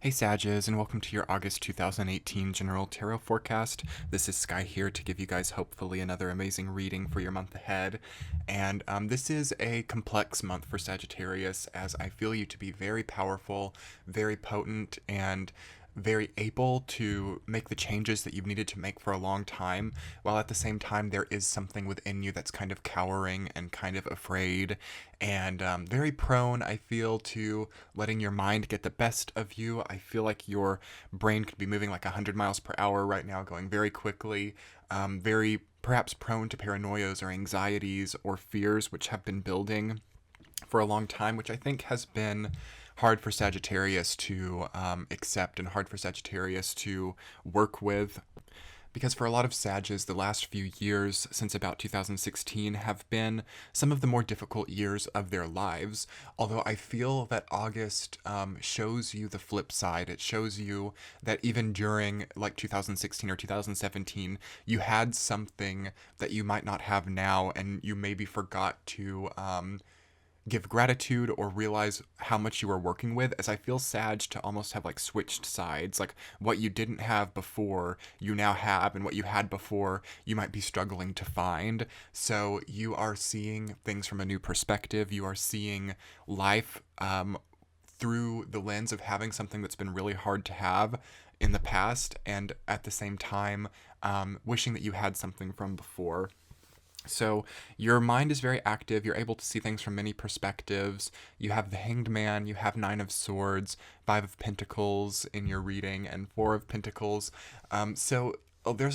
Hey Sages, and welcome to your August 2018 General Tarot Forecast. This is Sky here to give you guys hopefully another amazing reading for your month ahead. And this is a complex month for Sagittarius, as I feel you to be very powerful, very potent, and very able to make the changes that you've needed to make for a long time, while at the same time there is something within you that's kind of cowering and kind of afraid and very prone, I feel, to letting your mind get the best of you. I feel like your brain could be moving like 100 miles per hour right now, going very quickly, very perhaps prone to paranoias or anxieties or fears which have been building for a long time, which I think has been hard for Sagittarius to accept and hard for Sagittarius to work with. Because for a lot of Sages, the last few years since about 2016 have been some of the more difficult years of their lives. Although I feel that August shows you the flip side. It shows you that even during like 2016 or 2017, you had something that you might not have now, and you maybe forgot to give gratitude or realize how much you were working with, as I feel Sag to almost have like switched sides. Like what you didn't have before, you now have, and what you had before, you might be struggling to find. So you are seeing things from a new perspective. You are seeing life through the lens of having something that's been really hard to have in the past, and at the same time, wishing that you had something from before. So your mind is very active. You're able to see things from many perspectives. You have the Hanged Man, you have Nine of Swords, Five of Pentacles in your reading, and Four of Pentacles. There's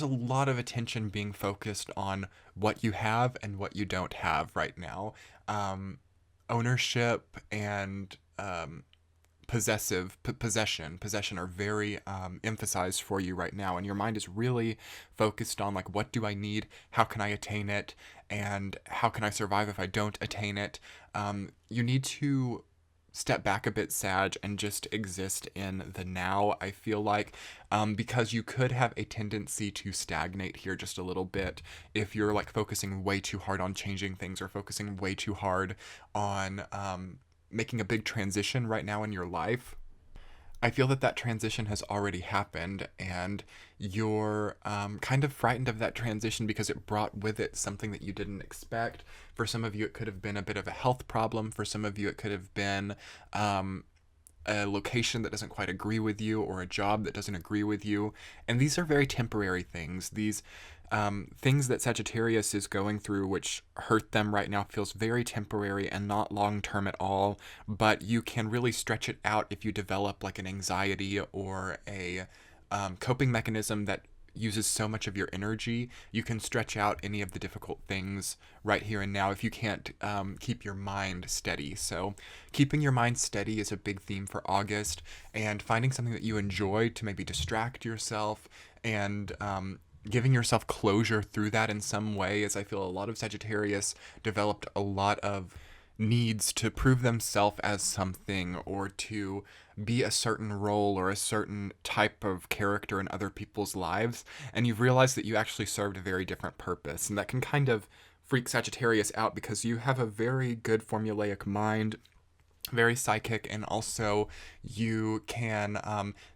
a lot of attention being focused on what you have and what you don't have right now. Ownership and possession are very emphasized for you right now, and your mind is really focused on like, what do I need, how can I attain it, and how can I survive if I don't attain it. You need to step back a bit, Sag, and just exist in the now, I feel like, because you could have a tendency to stagnate here just a little bit if you're like focusing way too hard on changing things, or focusing way too hard on making a big transition right now in your life. I feel that that transition has already happened, and you're kind of frightened of that transition because it brought with it something that you didn't expect. For some of you, it could have been a bit of a health problem. For some of you, it could have been a location that doesn't quite agree with you, or a job that doesn't agree with you. And these are very temporary things. These things that Sagittarius is going through, which hurt them right now, feels very temporary and not long term at all. But you can really stretch it out if you develop like an anxiety or a coping mechanism that uses so much of your energy. You can stretch out any of the difficult things right here and now if you can't keep your mind steady. So keeping your mind steady is a big theme for August, and finding something that you enjoy to maybe distract yourself, and giving yourself closure through that in some way, as I feel a lot of Sagittarius developed a lot of needs to prove themselves as something, or to be a certain role or a certain type of character in other people's lives, and you've realized that you actually served a very different purpose. And that can kind of freak Sagittarius out, because you have a very good formulaic mind, very psychic, and also you can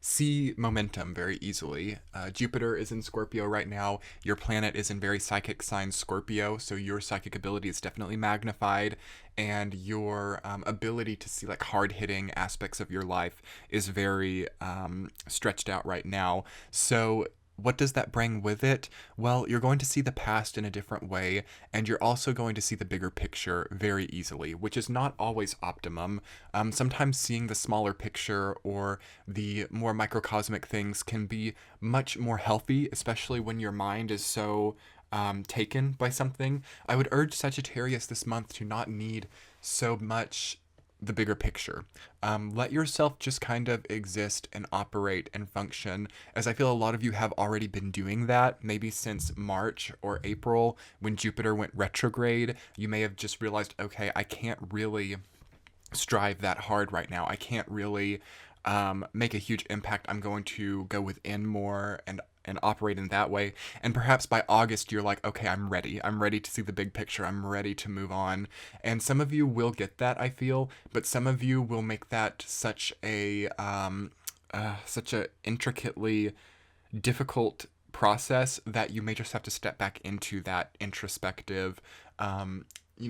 see momentum very easily. Jupiter is in Scorpio right now. Your planet is in very psychic sign Scorpio, so your psychic ability is definitely magnified, and your ability to see like hard-hitting aspects of your life is very stretched out right now. So what does that bring with it? Well, you're going to see the past in a different way, and you're also going to see the bigger picture very easily, which is not always optimum. Sometimes seeing the smaller picture or the more microcosmic things can be much more healthy, especially when your mind is so taken by something. I would urge Sagittarius this month to not need so much the bigger picture. Let yourself just kind of exist and operate and function, as I feel a lot of you have already been doing that, maybe since March or April when Jupiter went retrograde. You may have just realized, okay, I can't really strive that hard right now. I can't really make a huge impact. I'm going to go within more and operate in that way. And perhaps by August, you're like, okay, I'm ready. I'm ready to see the big picture. I'm ready to move on. And some of you will get that, I feel, but some of you will make that such a such a intricately difficult process that you may just have to step back into that introspective,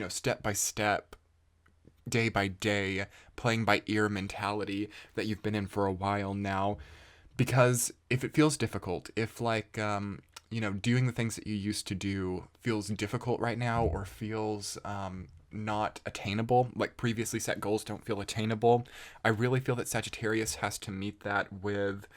step by step, day by day, playing by ear mentality that you've been in for a while now. Because if it feels difficult, if doing the things that you used to do feels difficult right now, or feels not attainable, like previously set goals don't feel attainable, I really feel that Sagittarius has to meet that with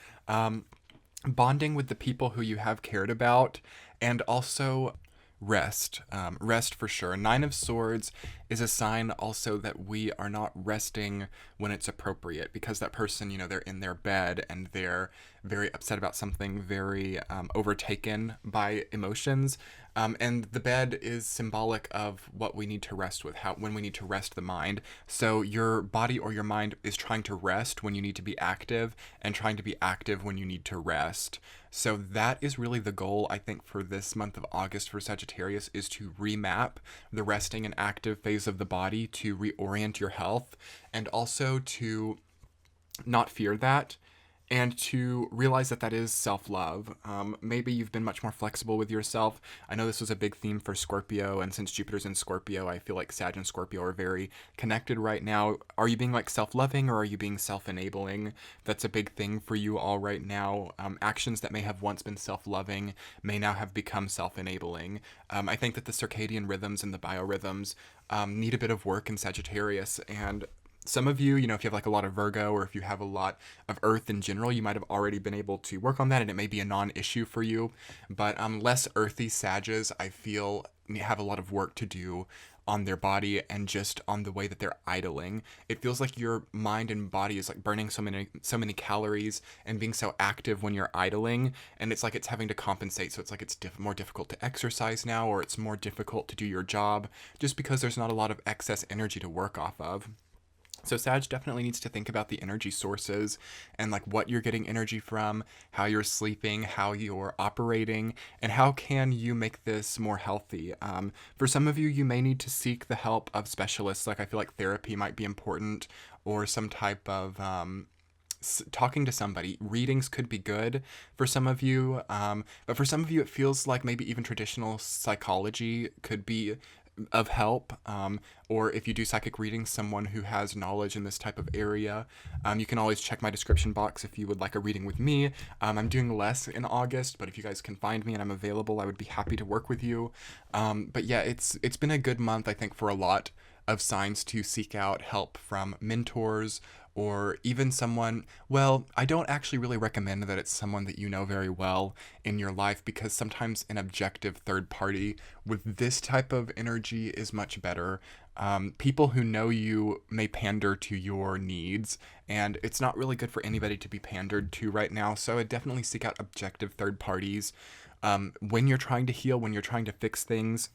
bonding with the people who you have cared about, and also rest. Rest for sure. Nine of Swords is a sign also that we are not resting when it's appropriate, because that person, they're in their bed and they're very upset about something, very overtaken by emotions. And the bed is symbolic of what we need to rest with, when we need to rest the mind. So your body or your mind is trying to rest when you need to be active, and trying to be active when you need to rest. So that is really the goal, I think, for this month of August for Sagittarius, is to remap the resting and active phase of the body, to reorient your health, and also to not fear that, and to realize that that is self-love. Maybe you've been much more flexible with yourself. I know this was a big theme for Scorpio, and since Jupiter's in Scorpio, I feel like Sag and Scorpio are very connected right now. Are you being like self-loving, or are you being self-enabling? That's a big thing for you all right now. Actions that may have once been self-loving may now have become self-enabling. I think that the circadian rhythms and the biorhythms need a bit of work in Sagittarius, and some of you, if you have like a lot of Virgo, or if you have a lot of Earth in general, you might have already been able to work on that, and it may be a non-issue for you. But less earthy Sages, I feel, have a lot of work to do on their body, and just on the way that they're idling. It feels like your mind and body is like burning so many calories and being so active when you're idling, and it's like it's having to compensate. So it's like it's more difficult to exercise now, or it's more difficult to do your job, just because there's not a lot of excess energy to work off of. So Sag definitely needs to think about the energy sources, and like what you're getting energy from, how you're sleeping, how you're operating, and how can you make this more healthy. For some of you, you may need to seek the help of specialists. Like I feel like therapy might be important, or some type of talking to somebody. Readings could be good for some of you, but for some of you, it feels like maybe even traditional psychology could be of help, or if you do psychic readings, someone who has knowledge in this type of area. You can always check my description box if you would like a reading with me. I'm doing less in August, but if you guys can find me and I'm available, I would be happy to work with you. But yeah, it's been a good month, I think, for a lot of signs to seek out help from mentors, or even someone. Well, I don't actually really recommend that it's someone that you know very well in your life, because sometimes an objective third party with this type of energy is much better. People who know you may pander to your needs, and it's not really good for anybody to be pandered to right now. So I definitely seek out objective third parties when you're trying to heal, when you're trying to fix things.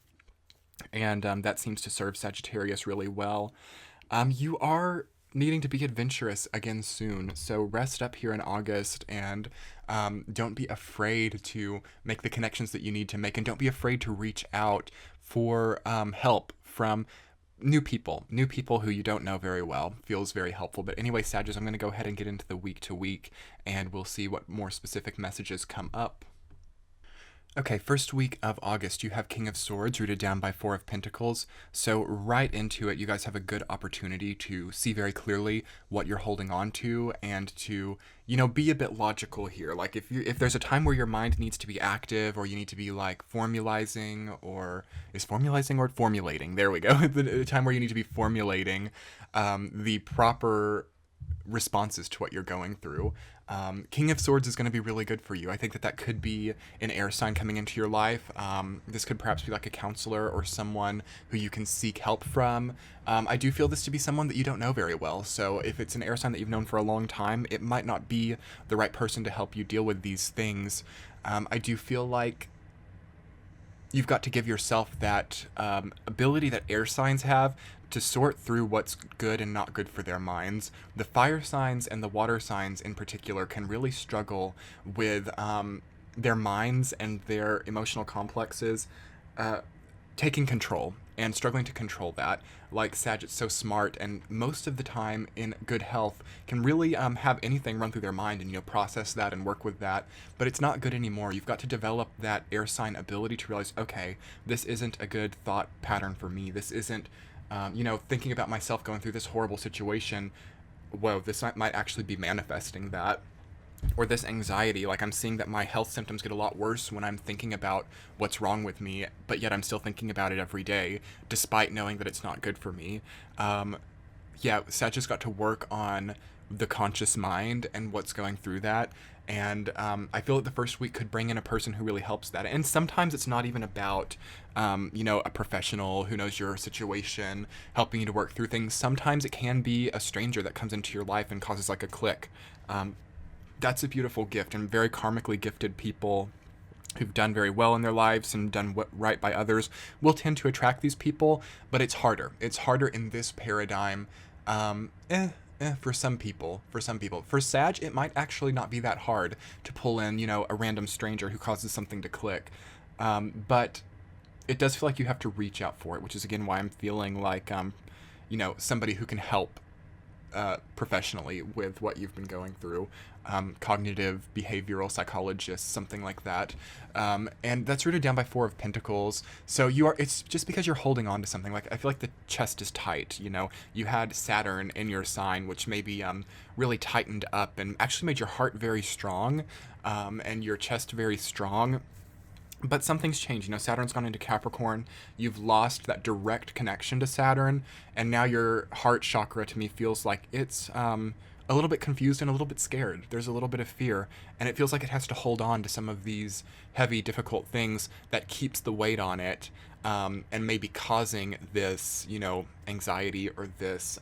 And that seems to serve Sagittarius really well. You are needing to be adventurous again soon, so rest up here in August, and don't be afraid to make the connections that you need to make, and don't be afraid to reach out for help from new people who you don't know very well. Feels very helpful. But anyway, Sagittarius, I'm going to go ahead and get into the week to week, and we'll see what more specific messages come up. Okay, first week of August, you have King of Swords rooted down by Four of Pentacles. So right into it, you guys have a good opportunity to see very clearly what you're holding on to, and to, be a bit logical here. Like if there's a time where your mind needs to be active, or you need to be like formulating, or is formulating or formulating? There we go. The time where you need to be formulating the proper responses to what you're going through. King of Swords is going to be really good for you. I think that could be an air sign coming into your life. This could perhaps be like a counselor, or someone who you can seek help from. I do feel this to be someone that you don't know very well. So if it's an air sign that you've known for a long time, it might not be the right person to help you deal with these things. I do feel like you've got to give yourself that ability that air signs have, to sort through what's good and not good for their minds. The fire signs and the water signs in particular can really struggle with their minds and their emotional complexes taking control. and struggling to control that. Like Sag, it's so smart, and most of the time in good health can really have anything run through their mind and process that and work with that. But it's not good anymore. You've got to develop that air sign ability to realize, okay, this isn't a good thought pattern for me. This isn't, thinking about myself going through this horrible situation. Whoa, this might actually be manifesting that. Or this anxiety, like I'm seeing that my health symptoms get a lot worse when I'm thinking about what's wrong with me, but yet I'm still thinking about it every day, despite knowing that it's not good for me. Sag just got to work on the conscious mind and what's going through that. And I feel that the first week could bring in a person who really helps that. And sometimes it's not even about, a professional who knows your situation, helping you to work through things. Sometimes it can be a stranger that comes into your life and causes like a click. That's a beautiful gift, and very karmically gifted people who've done very well in their lives and done right by others will tend to attract these people, but it's harder. It's harder in this paradigm. For some people. For Sag, it might actually not be that hard to pull in, a random stranger who causes something to click. But it does feel like you have to reach out for it, which is again why I'm feeling like, somebody who can help professionally with what you've been going through, cognitive behavioral psychologist, something like that. And that's rooted down by 4 of Pentacles. So it's just because you're holding on to something. Like I feel like the chest is tight, you had Saturn in your sign, which maybe really tightened up and actually made your heart very strong, and your chest very strong. But something's changed. Saturn's gone into Capricorn. You've lost that direct connection to Saturn, and now your heart chakra to me feels like it's a little bit confused and a little bit scared. There's a little bit of fear, and it feels like it has to hold on to some of these heavy, difficult things that keeps the weight on it, and maybe causing this, anxiety or this,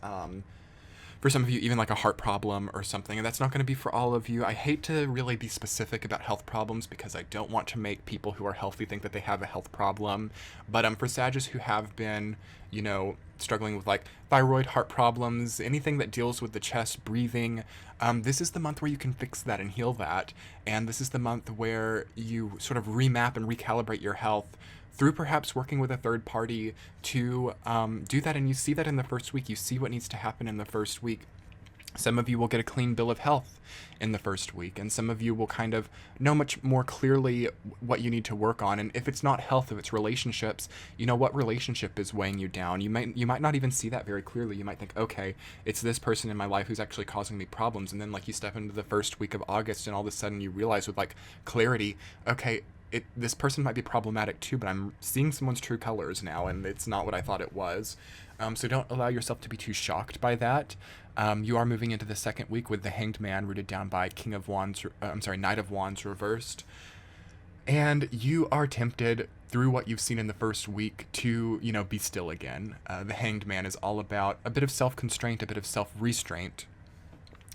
for some of you, even like a heart problem or something, and that's not going to be for all of you. I hate to really be specific about health problems because I don't want to make people who are healthy think that they have a health problem. But for Sagittarius who have been, struggling with like thyroid, heart problems, anything that deals with the chest, breathing, this is the month where you can fix that and heal that. And this is the month where you sort of remap and recalibrate your health through perhaps working with a third party to do that. And you see that in the first week. You see what needs to happen in the first week. Some of you will get a clean bill of health in the first week, and some of you will kind of know much more clearly what you need to work on. And if it's not health, if it's relationships, what relationship is weighing you down. You might not even see that very clearly. You might think, okay, it's this person in my life who's actually causing me problems. And then like you step into the first week of August, and all of a sudden you realize with like clarity, okay, this person might be problematic too, but I'm seeing someone's true colors now, and it's not what I thought it was. So don't allow yourself to be too shocked by that. You are moving into the second week with the Hanged Man rooted down by Knight of Wands reversed. And you are tempted through what you've seen in the first week to, be still again. The Hanged Man is all about a bit of self-constraint, a bit of self-restraint.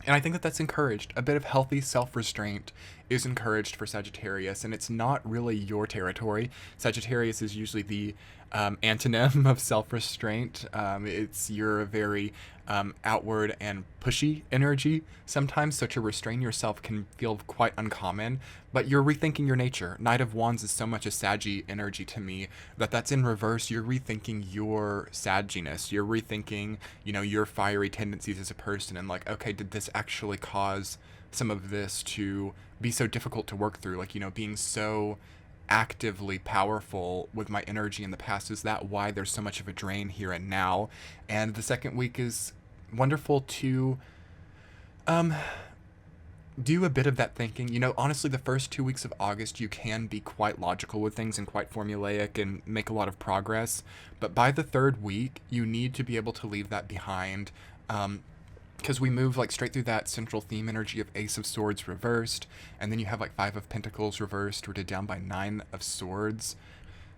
And I think that that's encouraged. A bit of healthy self-restraint is encouraged for Sagittarius, and it's not really your territory. Sagittarius is usually the antonym of self-restraint. It's your very outward and pushy energy sometimes, so to restrain yourself can feel quite uncommon, but you're rethinking your nature. Knight of Wands is so much a Saggy energy to me that's in reverse. You're rethinking your Sagginess. You're rethinking, your fiery tendencies as a person, and like, okay, did this actually cause some of this to be so difficult to work through? Like, being so actively powerful with my energy in the past, is that why there's so much of a drain here and now? And the second week is wonderful to do a bit of that thinking. Honestly, the first 2 weeks of August you can be quite logical with things and quite formulaic and make a lot of progress, but by the third week you need to be able to leave that behind, because we move like straight through that central theme energy of Ace of Swords reversed, and then you have like 5 of Pentacles reversed, rooted down by 9 of Swords.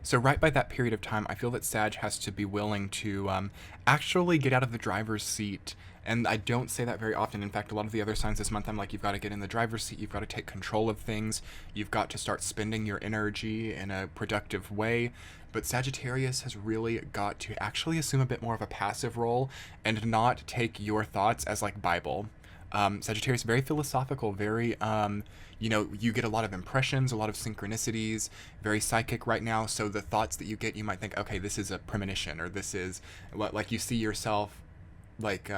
So right by that period of time, I feel that Sag has to be willing to actually get out of the driver's seat. And I don't say that very often. In fact, a lot of the other signs this month, I'm like, you've got to get in the driver's seat. You've got to take control of things. You've got to start spending your energy in a productive way. But Sagittarius has really got to actually assume a bit more of a passive role and not take your thoughts as like Bible. Sagittarius, very philosophical, very, you get a lot of impressions, a lot of synchronicities, very psychic right now. So the thoughts that you get, you might think, okay, this is a premonition, or this is like you see yourself like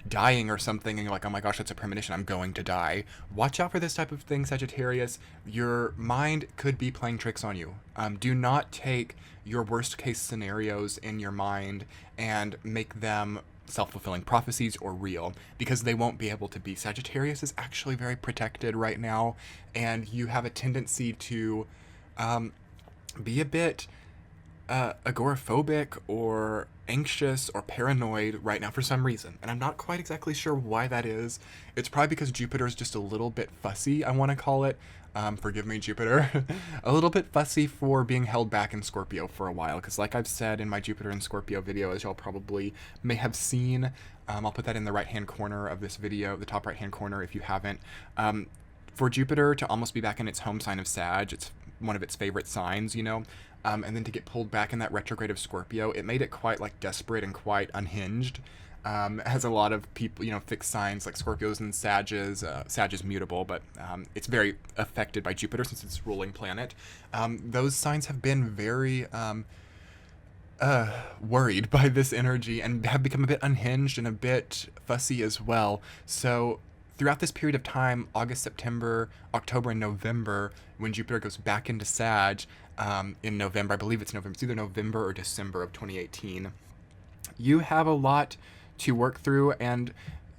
dying or something, and you're like, oh my gosh, that's a premonition, I'm going to die. Watch out for this type of thing, Sagittarius. Your mind could be playing tricks on you. Do not take your worst case scenarios in your mind and make them self-fulfilling prophecies or real, because they won't be able to be. Sagittarius is actually very protected right now, and you have a tendency to be a bit agoraphobic or anxious or paranoid right now for some reason. And I'm not quite exactly sure why that is. It's probably because Jupiter is just a little bit fussy, I want to call it. Forgive me, Jupiter. A little bit fussy for being held back in Scorpio for a while. Because like I've said in my Jupiter and Scorpio video, as y'all probably may have seen, I'll put that in the right-hand corner of this video, the top right-hand corner if you haven't. For Jupiter to almost be back in its home sign of Sag, it's one of its favorite signs, and then to get pulled back in that retrograde of Scorpio, it made it quite like desperate and quite unhinged. Has a lot of people, fixed signs like Scorpios and Sages. Sag is mutable, but it's very affected by Jupiter since it's its ruling planet. Those signs have been very worried by this energy and have become a bit unhinged and a bit fussy as well. So throughout this period of time, August, September, October, and November, when Jupiter goes back into Sag, in November, I believe it's November, it's either November or December of 2018, you have a lot to work through, and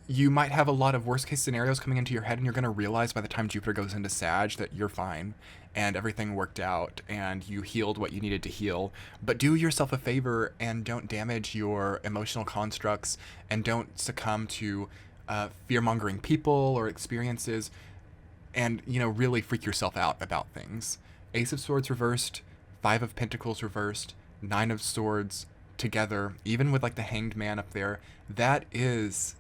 you might have a lot of worst case scenarios coming into your head, and you're going to realize by the time Jupiter goes into Sag that you're fine and everything worked out and you healed what you needed to heal. But do yourself a favor and don't damage your emotional constructs, and don't succumb to fear-mongering people or experiences, and really freak yourself out about things. Ace of Swords reversed, Five of Pentacles reversed, Nine of Swords together, even with like the Hanged Man up there, that is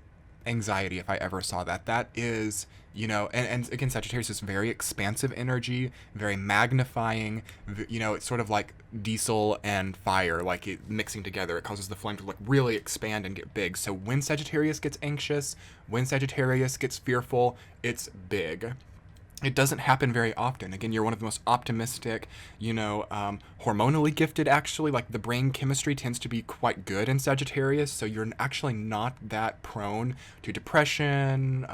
anxiety if I ever saw that. That is, and again, Sagittarius is very expansive energy, very magnifying, it's sort of like diesel and fire, like it mixing together. It causes the flame to like really expand and get big. So when Sagittarius gets anxious, when Sagittarius gets fearful, it's big. It doesn't happen very often. Again, you're one of the most optimistic, hormonally gifted, actually. Like, the brain chemistry tends to be quite good in Sagittarius, so you're actually not that prone to depression,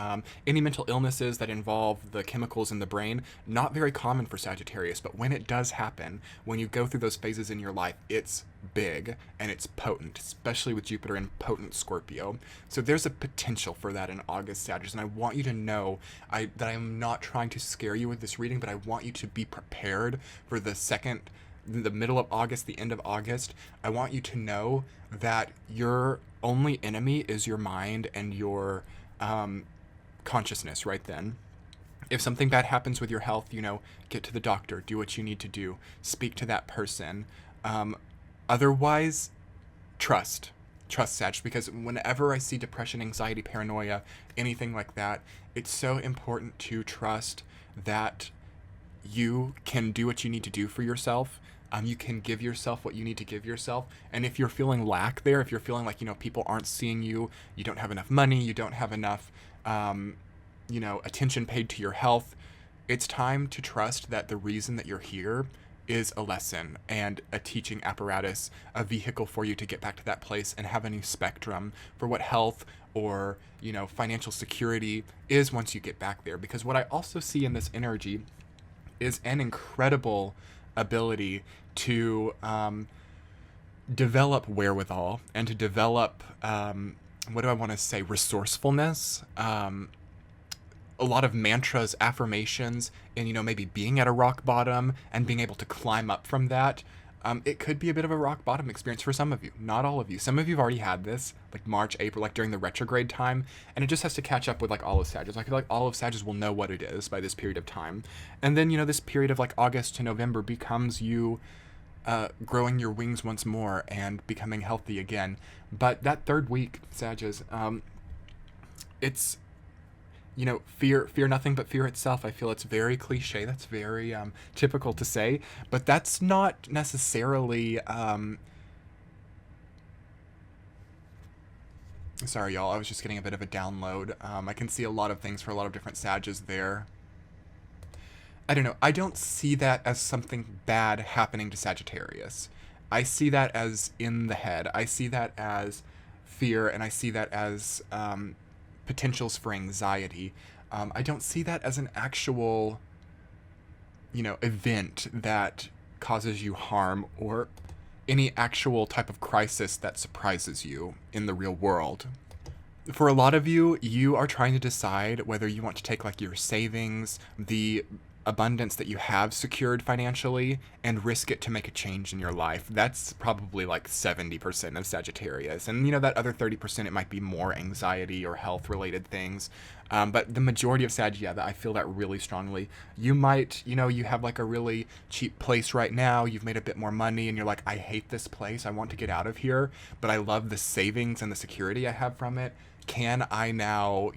any mental illnesses that involve the chemicals in the brain. Not very common for Sagittarius, but when it does happen, when you go through those phases in your life, it's big and it's potent, especially with Jupiter in potent Scorpio. So there's a potential for that in August, Sagittarius, and I want you to know that I am not trying to scare you with this reading, but I want you to be prepared for the middle of August, the end of August. I want you to know that your only enemy is your mind and your consciousness right then. If something bad happens with your health, get to the doctor, do what you need to do, speak to that person. Otherwise, trust, Sag, because whenever I see depression, anxiety, paranoia, anything like that, it's so important to trust that you can do what you need to do for yourself. You can give yourself what you need to give yourself. And if you're feeling lack there, if you're feeling like, people aren't seeing you, you don't have enough money, you don't have enough, attention paid to your health, it's time to trust that the reason that you're here is a lesson and a teaching apparatus, a vehicle for you to get back to that place and have a new spectrum for what health or, financial security is once you get back there. Because what I also see in this energy is an incredible ability to develop wherewithal and to develop, resourcefulness, a lot of mantras, affirmations, and, maybe being at a rock bottom and being able to climb up from that. It could be a bit of a rock bottom experience for some of you, not all of you. Some of you have already had this, like March, April, like during the retrograde time, and it just has to catch up with like all of Sagittarius. I feel like all of Sagittarius will know what it is by this period of time. And then, this period of like August to November becomes you growing your wings once more and becoming healthy again. But that third week, Sagittarius, it's, fear nothing but fear itself. I feel it's very cliche. That's very typical to say, but that's not necessarily Sorry, y'all. I was just getting a bit of a download. I can see a lot of things for a lot of different Sages there. I don't know. I don't see that as something bad happening to Sagittarius. I see that as in the head. I see that as fear, and I see that as potentials for anxiety. I don't see that as an actual, event that causes you harm or any actual type of crisis that surprises you in the real world. For a lot of you, you are trying to decide whether you want to take like your savings, the abundance that you have secured financially, and risk it to make a change in your life. That's probably like 70% of Sagittarius. And that other 30%, it might be more anxiety or health related things. But the majority of Sag, yeah, I feel that really strongly. You might, you have like a really cheap place right now. You've made a bit more money and you're like, I hate this place. I want to get out of here. But I love the savings and the security I have from it. Can I now,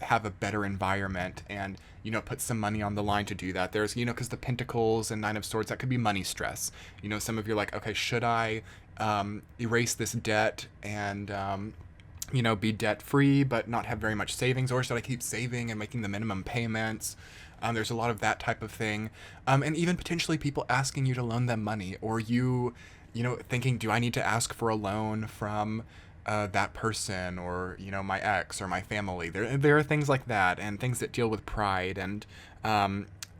have a better environment and, put some money on the line to do that? There's, because the Pentacles and Nine of Swords, that could be money stress. Some of you are like, okay, should I erase this debt and, be debt free but not have very much savings, or should I keep saving and making the minimum payments? There's a lot of that type of thing. And even potentially people asking you to loan them money, or thinking, do I need to ask for a loan from that person, or my ex or my family? There are things like that, and things that deal with pride. And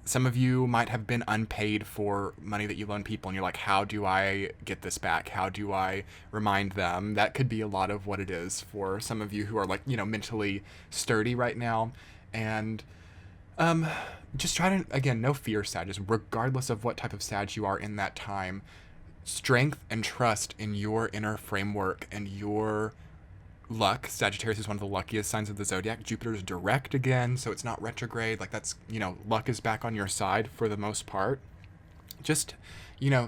some of you might have been unpaid for money that you loan people, and you're like, how do I get this back? How do I remind them? That could be a lot of what it is for some of you who are like, mentally sturdy right now. And just try to, again, no fear, Sages, regardless of what type of Sag you are in that time. Strength and trust in your inner framework and your luck. Sagittarius is one of the luckiest signs of the zodiac. Jupiter is direct again, so it's not retrograde. Like, that's, luck is back on your side for the most part. Just,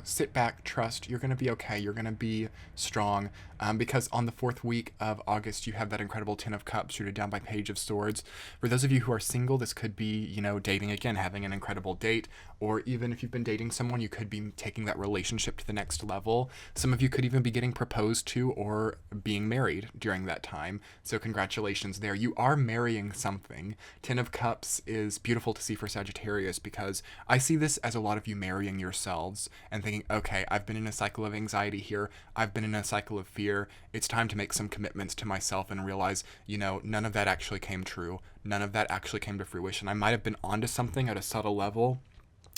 sit back, trust. You're going to be okay. You're going to be strong. Because on the 4th week of August, you have that incredible 10 of Cups rooted down by Page of Swords. For those of you who are single, this could be, dating again, having an incredible date. Or even if you've been dating someone, you could be taking that relationship to the next level. Some of you could even be getting proposed to or being married during that time. So congratulations there. You are marrying something. 10 of Cups is beautiful to see for Sagittarius, because I see this as a lot of you marrying yourselves and thinking, okay, I've been in a cycle of anxiety here. I've been in a cycle of fear. It's time to make some commitments to myself and realize, none of that actually came true. None of that actually came to fruition. I might have been onto something at a subtle level,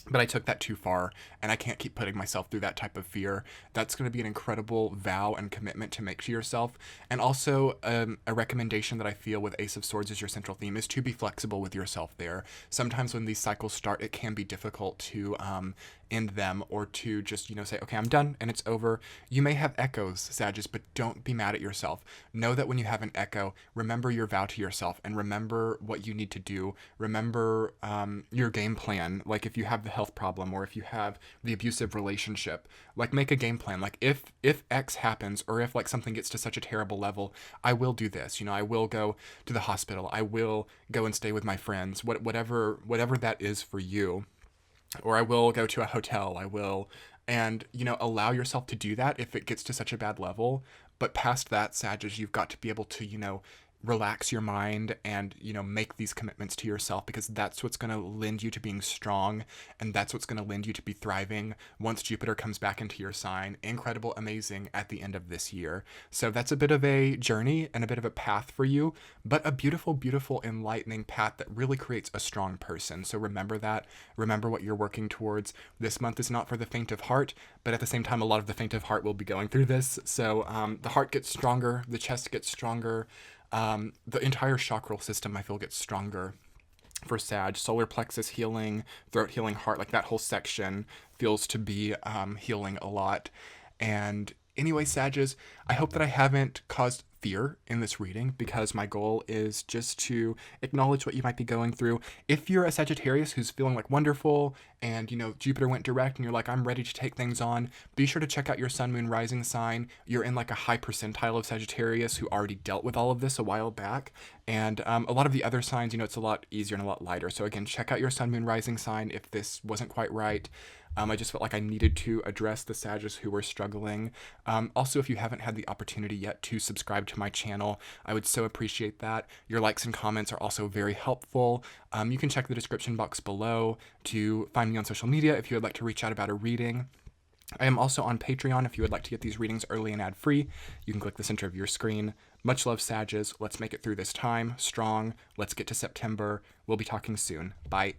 but I took that too far, and I can't keep putting myself through that type of fear. That's going to be an incredible vow and commitment to make to yourself. And also, a recommendation that I feel with Ace of Swords as your central theme is to be flexible with yourself there. Sometimes when these cycles start, it can be difficult to end them, or to just, say, okay, I'm done and it's over. You may have echoes, Sagittarius, but don't be mad at yourself. Know that when you have an echo, remember your vow to yourself and remember what you need to do. Remember your game plan. Like, if you have the health problem, or if you have the abusive relationship, like, make a game plan. Like, if X happens, or if like something gets to such a terrible level, I will do this. I will go to the hospital. I will go and stay with my friends. Whatever that is for you. Or I will go to a hotel. I will, and allow yourself to do that if it gets to such a bad level. But past that, Sagittarius, you've got to be able to relax your mind and make these commitments to yourself, because that's what's going to lend you to being strong, and that's what's going to lend you to be thriving once Jupiter comes back into your sign. Incredible, amazing at the end of this year. So that's a bit of a journey and a bit of a path for you, but a beautiful, beautiful, enlightening path that really creates a strong person. So remember that. Remember what you're working towards. This month is not for the faint of heart, but at the same time, a lot of the faint of heart will be going through this. So the heart gets stronger, the chest gets stronger. The entire chakral system, I feel, gets stronger for Sag. Solar plexus healing, throat healing, heart, like that whole section feels to be healing a lot. And anyway, Sages, I hope that I haven't caused fear in this reading, because my goal is just to acknowledge what you might be going through. If you're a Sagittarius who's feeling like wonderful, and Jupiter went direct and you're like, I'm ready to take things on, be sure to check out your sun, moon, rising sign. You're in like a high percentile of Sagittarius who already dealt with all of this a while back. And a lot of the other signs, it's a lot easier and a lot lighter. So again, check out your sun, moon, rising sign if this wasn't quite right. I just felt like I needed to address the Sagittarius who were struggling. Also, if you haven't had the opportunity yet to subscribe to my channel, I would so appreciate that. Your likes and comments are also very helpful. You can check the description box below to find me on social media if you would like to reach out about a reading. I am also on Patreon if you would like to get these readings early and ad-free. You can click the center of your screen. Much love, Sagittarius. Let's make it through this time strong. Let's get to September. We'll be talking soon. Bye.